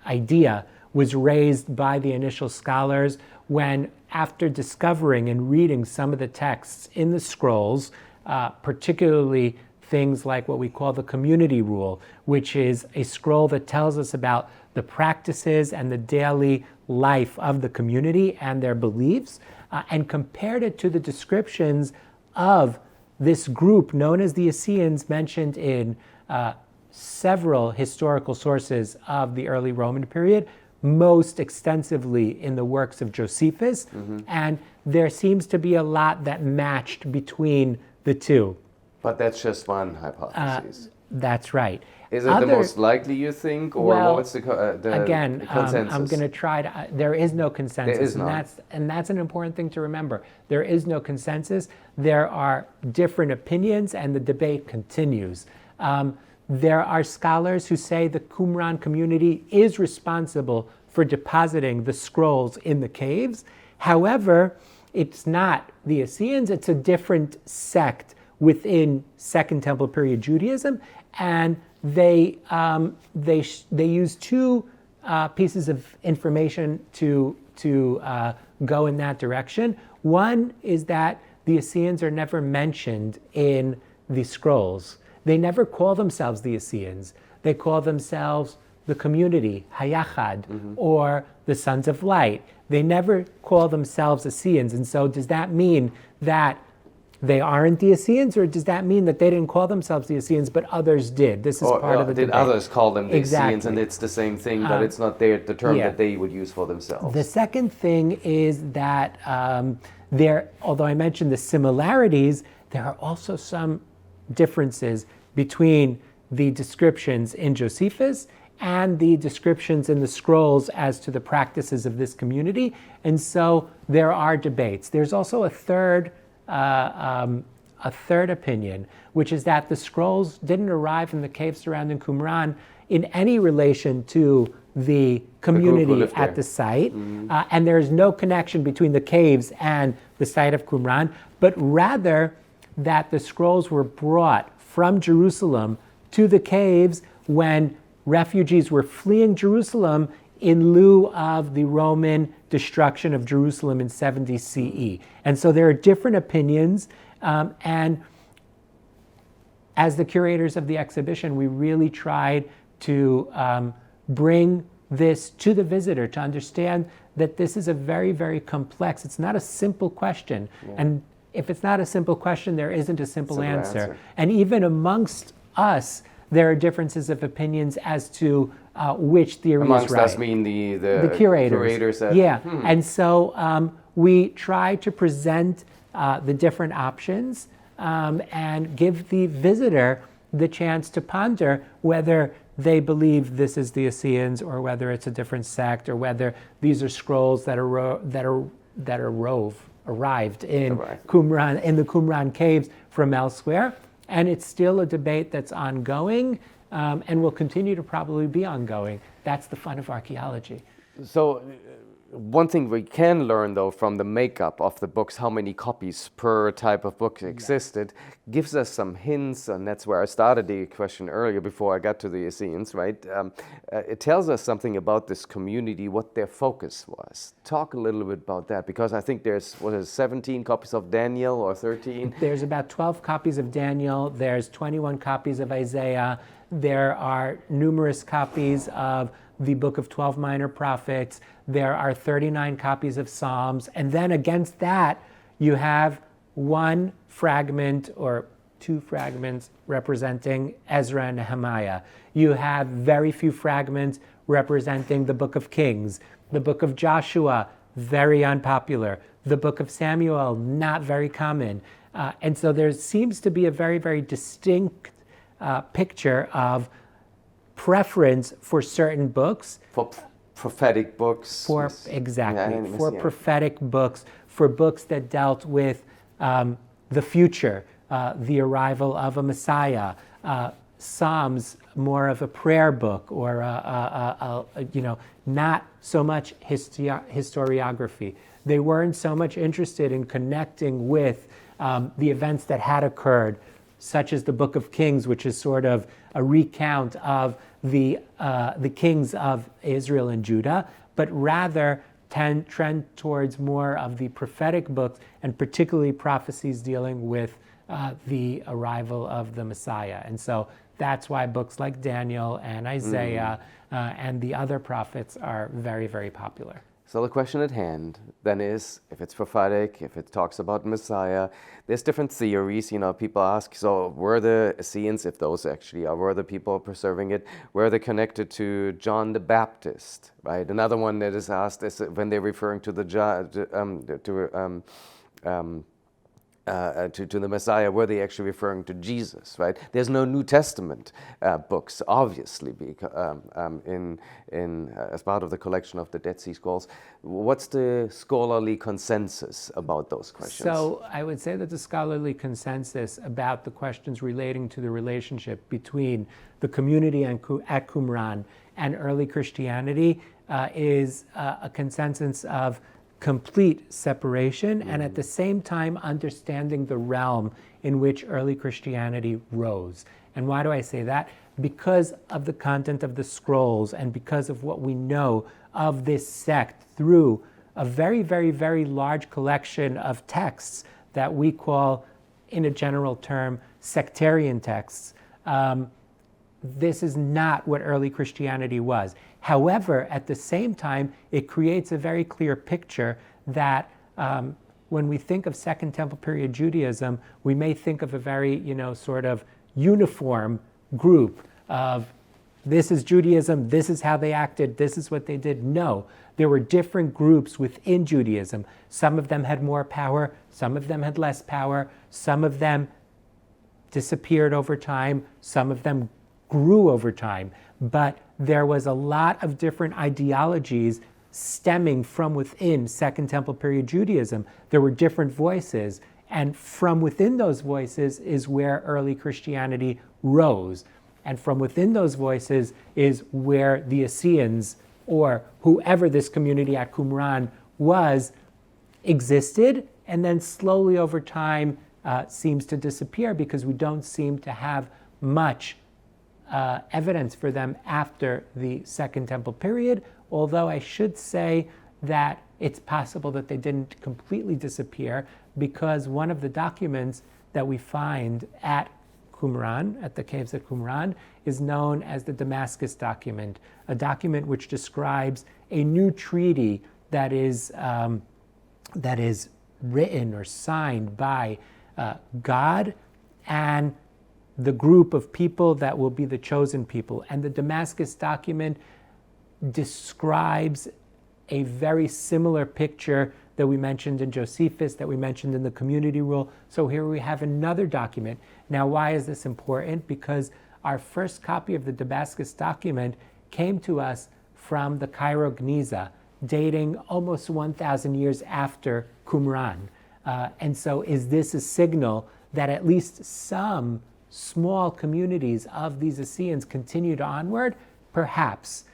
idea was raised by the initial scholars when, after discovering and reading some of the texts in the scrolls, particularly things like what we call the community rule, which is a scroll that tells us about the practices and the daily life of the community and their beliefs, and compared it to the descriptions of this group known as the Essenes, mentioned in several historical sources of the early Roman period, most extensively in the works of Josephus, and there seems to be a lot that matched between the two. But that's just one hypothesis. That's right. Is it the most likely, you think, or what's the consensus? I'm going to try to. There is no consensus, there is not. And that's an important thing to remember. There is no consensus. There are different opinions, and the debate continues. There are scholars who say the Qumran community is responsible for depositing the scrolls in the caves. However, it's not the Essenes, it's a different sect within Second Temple period Judaism, and they use two pieces of information to go in that direction. One is that the Essenes are never mentioned in the scrolls. They never call themselves the Essenes. They call themselves the community, Hayachad, or the Sons of Light. They never call themselves Essenes. And so does that mean that they aren't the Essenes, or does that mean that they didn't call themselves the Essenes, but others did? This is part of the debate. Did others call them the Exactly. Essenes, and it's the same thing, but it's not the term that they would use for themselves? The second thing is that although I mentioned the similarities, there are also some differences between the descriptions in Josephus and the descriptions in the scrolls as to the practices of this community. And so there are debates. There's also a third opinion, which is that the scrolls didn't arrive in the caves surrounding Qumran in any relation to the community at the site, and there's no connection between the caves and the site of Qumran, but rather that the scrolls were brought from Jerusalem to the caves when refugees were fleeing Jerusalem in lieu of the Roman destruction of Jerusalem in 70 CE. And so there are different opinions, and as the curators of the exhibition, we really tried to bring this to the visitor to understand that this is a very, very complex, it's not a simple question. And if it's not a simple question, there isn't a simple answer. And even amongst us, there are differences of opinions as to which theory amongst is right. Us mean the curators. And so we try to present the different options and give the visitor the chance to ponder whether they believe this is the Essenes, or whether it's a different sect, or whether these are scrolls that arrived in Qumran, in the Qumran caves from elsewhere. And it's still a debate that's ongoing, and will continue to probably be ongoing. That's the fun of archaeology. So one thing we can learn, though, from the makeup of the books, how many copies per type of book existed, gives us some hints, and that's where I started the question earlier before I got to the Essenes, right? It tells us something about this community, what their focus was. Talk a little bit about that, because I think there's, 17 copies of Daniel, or 13? There's about 12 copies of Daniel, there's 21 copies of Isaiah, there are numerous copies of the Book of 12 Minor Prophets, there are 39 copies of Psalms, and then against that you have one fragment or two fragments representing Ezra and Nehemiah. You have very few fragments representing the Book of Kings. The Book of Joshua, very unpopular. The Book of Samuel, not very common. And so there seems to be a very, very distinct picture of preference for certain books. For prophetic books. Exactly. For prophetic books, for books that dealt with the future, the arrival of a Messiah. Psalms, more of a prayer book, or not so much historiography. They weren't so much interested in connecting with the events that had occurred, such as the Book of Kings, which is sort of a recount of the kings of Israel and Judah, but rather trend towards more of the prophetic books, and particularly prophecies dealing with the arrival of the Messiah. And so that's why books like Daniel and Isaiah and the other prophets are very, very popular. So the question at hand then is, if it's prophetic, if it talks about Messiah, there's different theories. People ask, so were the Essenes, if those actually are, were the people preserving it, were they connected to John the Baptist, right? Another one that is asked is when they're referring to the to the Messiah, were they actually referring to Jesus, right? There's no New Testament books, obviously, as part of the collection of the Dead Sea Scrolls. What's the scholarly consensus about those questions? So I would say that the scholarly consensus about the questions relating to the relationship between the community at Qumran and early Christianity is a consensus of complete separation and at the same time understanding the realm in which early Christianity rose. And why do I say that? Because of the content of the scrolls and because of what we know of this sect through a very, very, very large collection of texts that we call, in a general term, sectarian texts. This is not what early Christianity was. However, at the same time, it creates a very clear picture that when we think of Second Temple period Judaism, we may think of a very, sort of uniform group of this is Judaism, this is how they acted, this is what they did. No, there were different groups within Judaism. Some of them had more power, some of them had less power, some of them disappeared over time, some of them grew over time, but there was a lot of different ideologies stemming from within Second Temple period Judaism. There were different voices, and from within those voices is where early Christianity rose. And from within those voices is where the Essenes, or whoever this community at Qumran was, existed, and then slowly over time seems to disappear because we don't seem to have much evidence for them after the Second Temple period, although I should say that it's possible that they didn't completely disappear because one of the documents that we find at Qumran, at the caves at Qumran, is known as the Damascus document, a document which describes a new treaty that is written or signed by God and the group of people that will be the chosen people. And the Damascus document describes a very similar picture that we mentioned in Josephus, that we mentioned in the community rule. So here we have another document. Now, why is this important? Because our first copy of the Damascus document came to us from the Cairo Geniza, dating almost 1,000 years after Qumran. And so is this a signal that at least some small communities of these Essenes continued onward? Perhaps.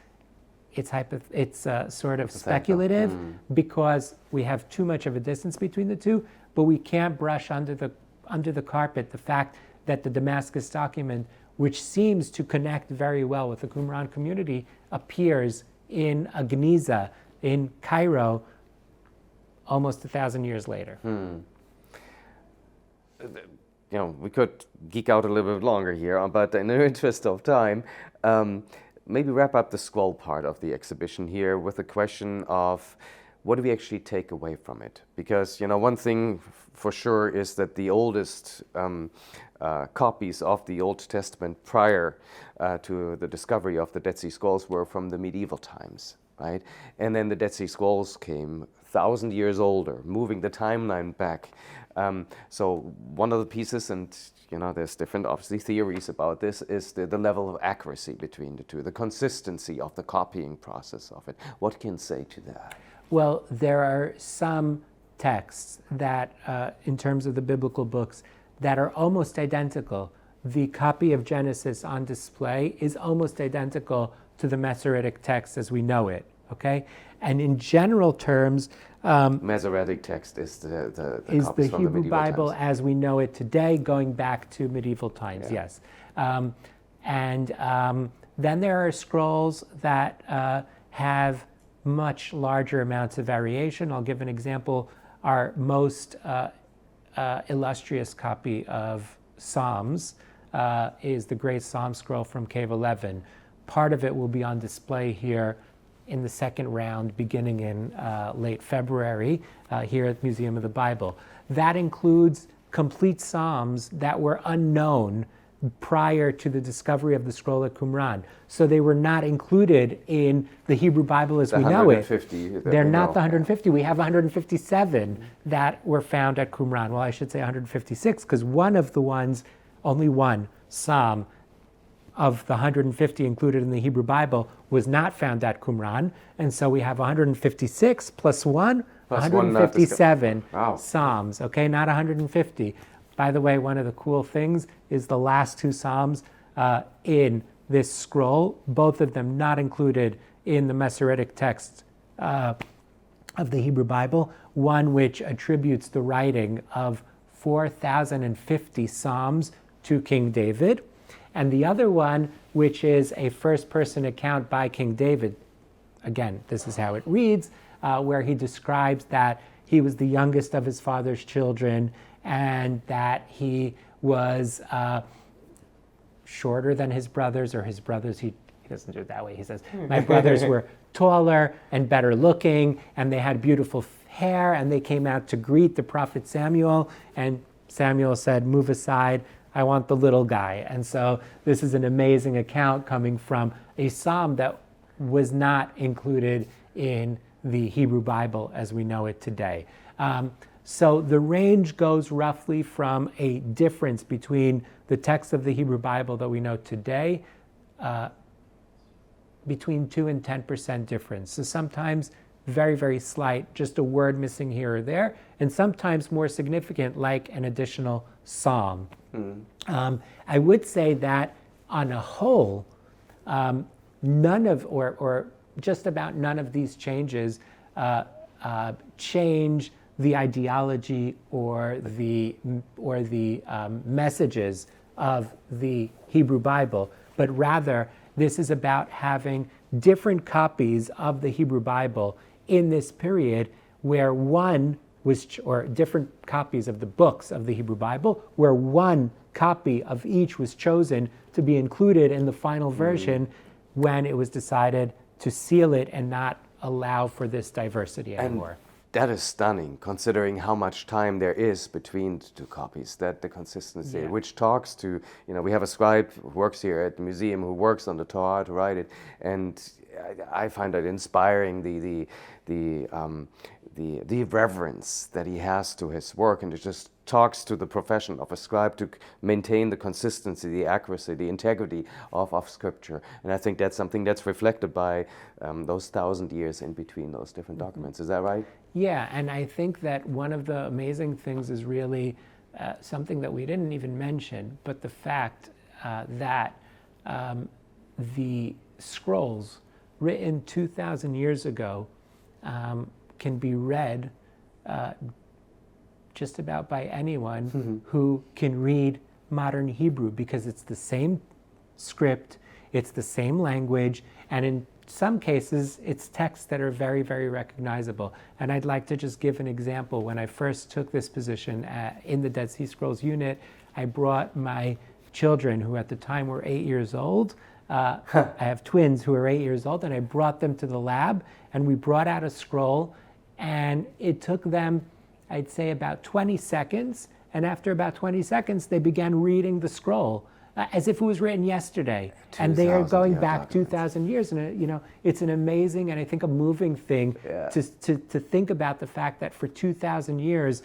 It's sort of speculative because we have too much of a distance between the two, but we can't brush under the carpet the fact that the Damascus document, which seems to connect very well with the Qumran community, appears in a Geniza in Cairo almost 1,000 years later. We could geek out a little bit longer here, but in the interest of time, maybe wrap up the scroll part of the exhibition here with the question of what do we actually take away from it? Because, one thing for sure is that the oldest copies of the Old Testament prior to the discovery of the Dead Sea Scrolls were from the medieval times, right? And then the Dead Sea Scrolls came 1,000 years older, moving the timeline back. So one of the pieces, and there's different obviously theories about this, is the level of accuracy between the two, the consistency of the copying process of it. What can you say to that? Well, there are some texts that, in terms of the biblical books, that are almost identical. The copy of Genesis on display is almost identical to the Masoretic text as we know it, okay? And in general terms, Masoretic text is the Hebrew Bible as we know it today, going back to medieval times, yes. Then there are scrolls that have much larger amounts of variation. I'll give an example. Our most illustrious copy of Psalms is the Great Psalm Scroll from Cave 11. Part of it will be on display here in the second round, beginning in late February, here at the Museum of the Bible. That includes complete Psalms that were unknown prior to the discovery of the scroll at Qumran. So they were not included in the Hebrew Bible as we know it. They're not the 150. We have 157 that were found at Qumran. Well, I should say 156, because one of the ones, only one Psalm of the 150 included in the Hebrew Bible was not found at Qumran. And so we have 156 plus one, 157 Psalms, okay, not 150. By the way, one of the cool things is the last two Psalms in this scroll, both of them not included in the Masoretic text of the Hebrew Bible, one which attributes the writing of 4,050 Psalms to King David, and the other one which is a first-person account by King David. Again, this is how it reads, where he describes that he was the youngest of his father's children, and that he was shorter than his brothers, or his brothers, he doesn't do it that way. He says, my brothers were taller and better looking, and they had beautiful hair, and they came out to greet the prophet Samuel, and Samuel said, move aside, I want the little guy. And so this is an amazing account coming from a psalm that was not included in the Hebrew Bible as we know it today. So the range goes roughly from a difference between the text of the Hebrew Bible that we know today, between 2 and 10% difference. So sometimes very, very slight, just a word missing here or there, and sometimes more significant, like an additional psalm. I would say that on a whole, none of, or just about none of these changes change the ideology or the messages of the Hebrew Bible, but rather this is about having different copies of the Hebrew Bible in this period, where one was, or different copies of the books of the Hebrew Bible, where one copy of each was chosen to be included in the final version when it was decided to seal it and not allow for this diversity anymore. That is stunning, considering how much time there is between the two copies, that the consistency, which talks to, we have a scribe who works here at the museum who works on the Torah to write it, and I find it inspiring, the reverence that he has to his work, and it just talks to the profession of a scribe to maintain the consistency, the accuracy, the integrity of Scripture. And I think that's something that's reflected by those 1,000 years in between those different documents. Is that right? Yeah, and I think that one of the amazing things is really something that we didn't even mention, but the fact that the scrolls written 2,000 years ago can be read just about by anyone who can read modern Hebrew, because it's the same script, it's the same language, and in some cases it's texts that are very, very recognizable. And I'd like to just give an example. When I first took this position in the Dead Sea Scrolls unit, I brought my children, who at the time were 8 years old. I have twins who are 8 years old, and I brought them to the lab, and we brought out a scroll, and it took them, I'd say, about 20 seconds, and after about 20 seconds they began reading the scroll as if it was written yesterday, and they are going back 2,000 years, and it's an amazing and I think a moving thing to think about the fact that for 2,000 years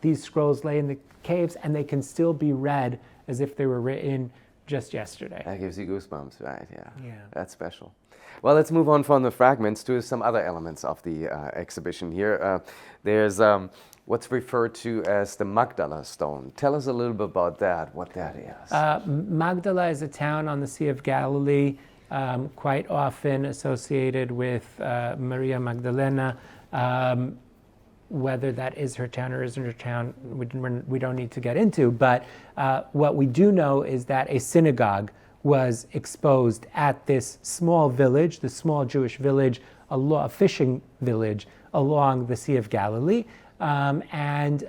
these scrolls lay in the caves and they can still be read as if they were written just yesterday. That gives you goosebumps, right? Yeah. That's special. Well, let's move on from the fragments to some other elements of the exhibition here. There's what's referred to as the Magdala stone. Tell us a little bit about that, what that is. Magdala is a town on the Sea of Galilee, quite often associated with Maria Magdalena. Whether that is her town or isn't her town, we don't need to get into, but what we do know is that a synagogue was exposed at this small village, the small Jewish village, a fishing village along the Sea of Galilee. And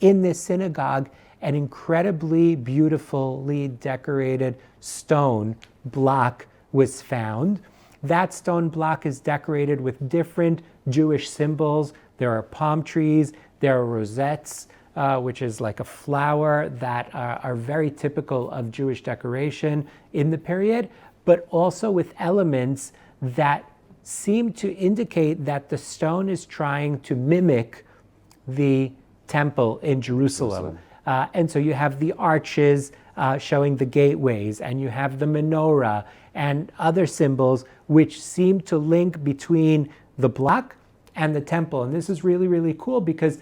in this synagogue, an incredibly beautifully decorated stone block was found. That stone block is decorated with different Jewish symbols. There are palm trees, there are rosettes, which is like a flower that are very typical of Jewish decoration in the period, but also with elements that seem to indicate that the stone is trying to mimic the temple in Jerusalem. And so you have the arches showing the gateways, and you have the menorah and other symbols which seem to link between the block and the temple. And this is really, really cool because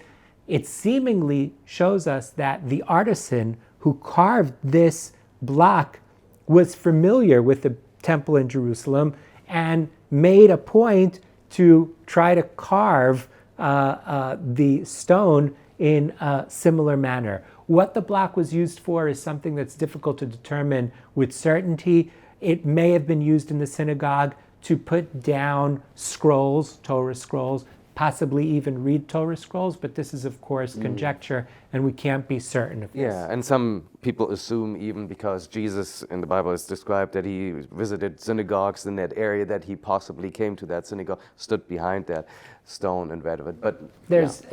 it seemingly shows us that the artisan who carved this block was familiar with the temple in Jerusalem and made a point to try to carve the stone in a similar manner. What the block was used for is something that's difficult to determine with certainty. It may have been used in the synagogue to put down scrolls, Torah scrolls, possibly even read Torah scrolls, but this is of course conjecture, and we can't be certain of this. Yeah, and some people assume, even because Jesus in the Bible is described that he visited synagogues in that area, that he possibly came to that synagogue, stood behind that stone and read of it. But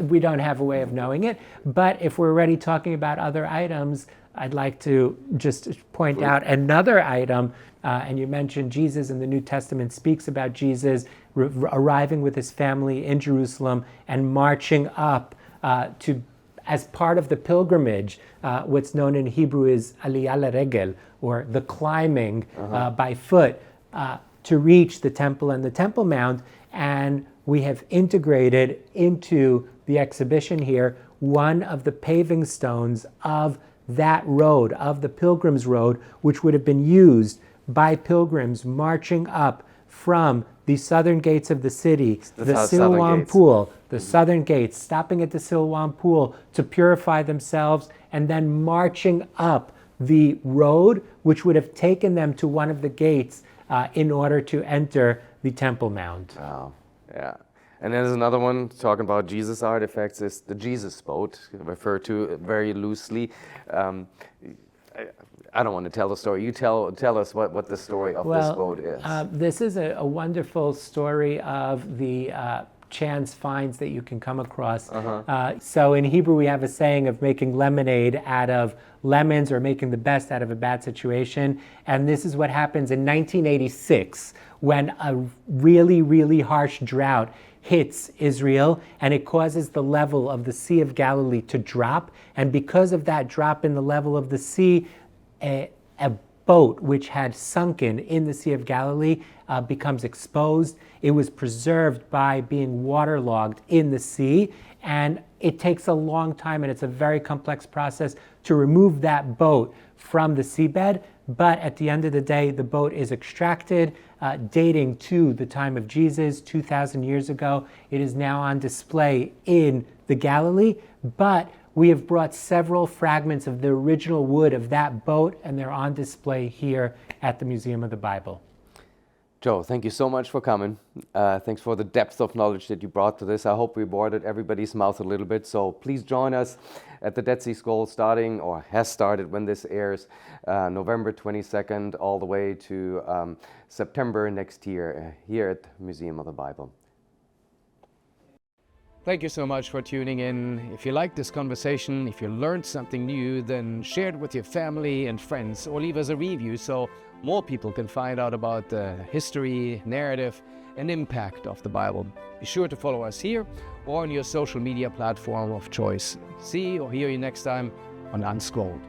we don't have a way of knowing it. But if we're already talking about other items, I'd like to just point out another item. And you mentioned Jesus, and the New Testament speaks about Jesus arriving with his family in Jerusalem and marching up as part of the pilgrimage. What's known in Hebrew is aliyah regel, or the climbing by foot to reach the temple and the Temple Mount. And we have integrated into the exhibition here one of the paving stones of that road, of the Pilgrim's Road, which would have been used by pilgrims marching up from the southern gates of the city, the Siloam Pool, the southern gates, stopping at the Siloam Pool to purify themselves, and then marching up the road, which would have taken them to one of the gates in order to enter the Temple Mount. Wow, yeah. And there's another one talking about Jesus artifacts, is the Jesus boat, referred to very loosely. I don't want to tell the story. You tell us what the story of this boat is. This is a wonderful story of the chance finds that you can come across. So in Hebrew, we have a saying of making lemonade out of lemons, or making the best out of a bad situation. And this is what happens in 1986, when a really, really harsh drought hits Israel, and it causes the level of the Sea of Galilee to drop. And because of that drop in the level of the sea, a boat which had sunken in the Sea of Galilee becomes exposed. It was preserved by being waterlogged in the sea, and it takes a long time, and it's a very complex process to remove that boat from the seabed. But at the end of the day, the boat is extracted, dating to the time of Jesus, 2,000 years ago. It is now on display in the Galilee, but we have brought several fragments of the original wood of that boat, and they're on display here at the Museum of the Bible. Joe, thank you so much for coming. Thanks for the depth of knowledge that you brought to this. I hope we boarded everybody's mouth a little bit. So please join us at the Dead Sea Scrolls, starting, or has started when this airs, November 22nd all the way to September next year here at Museum of the Bible. Thank you so much for tuning in. If you liked this conversation, if you learned something new, then share it with your family and friends, or leave us a review so more people can find out about the history, narrative, and impact of the Bible. Be sure to follow us here or on your social media platform of choice. See or hear you next time on Unscrolled.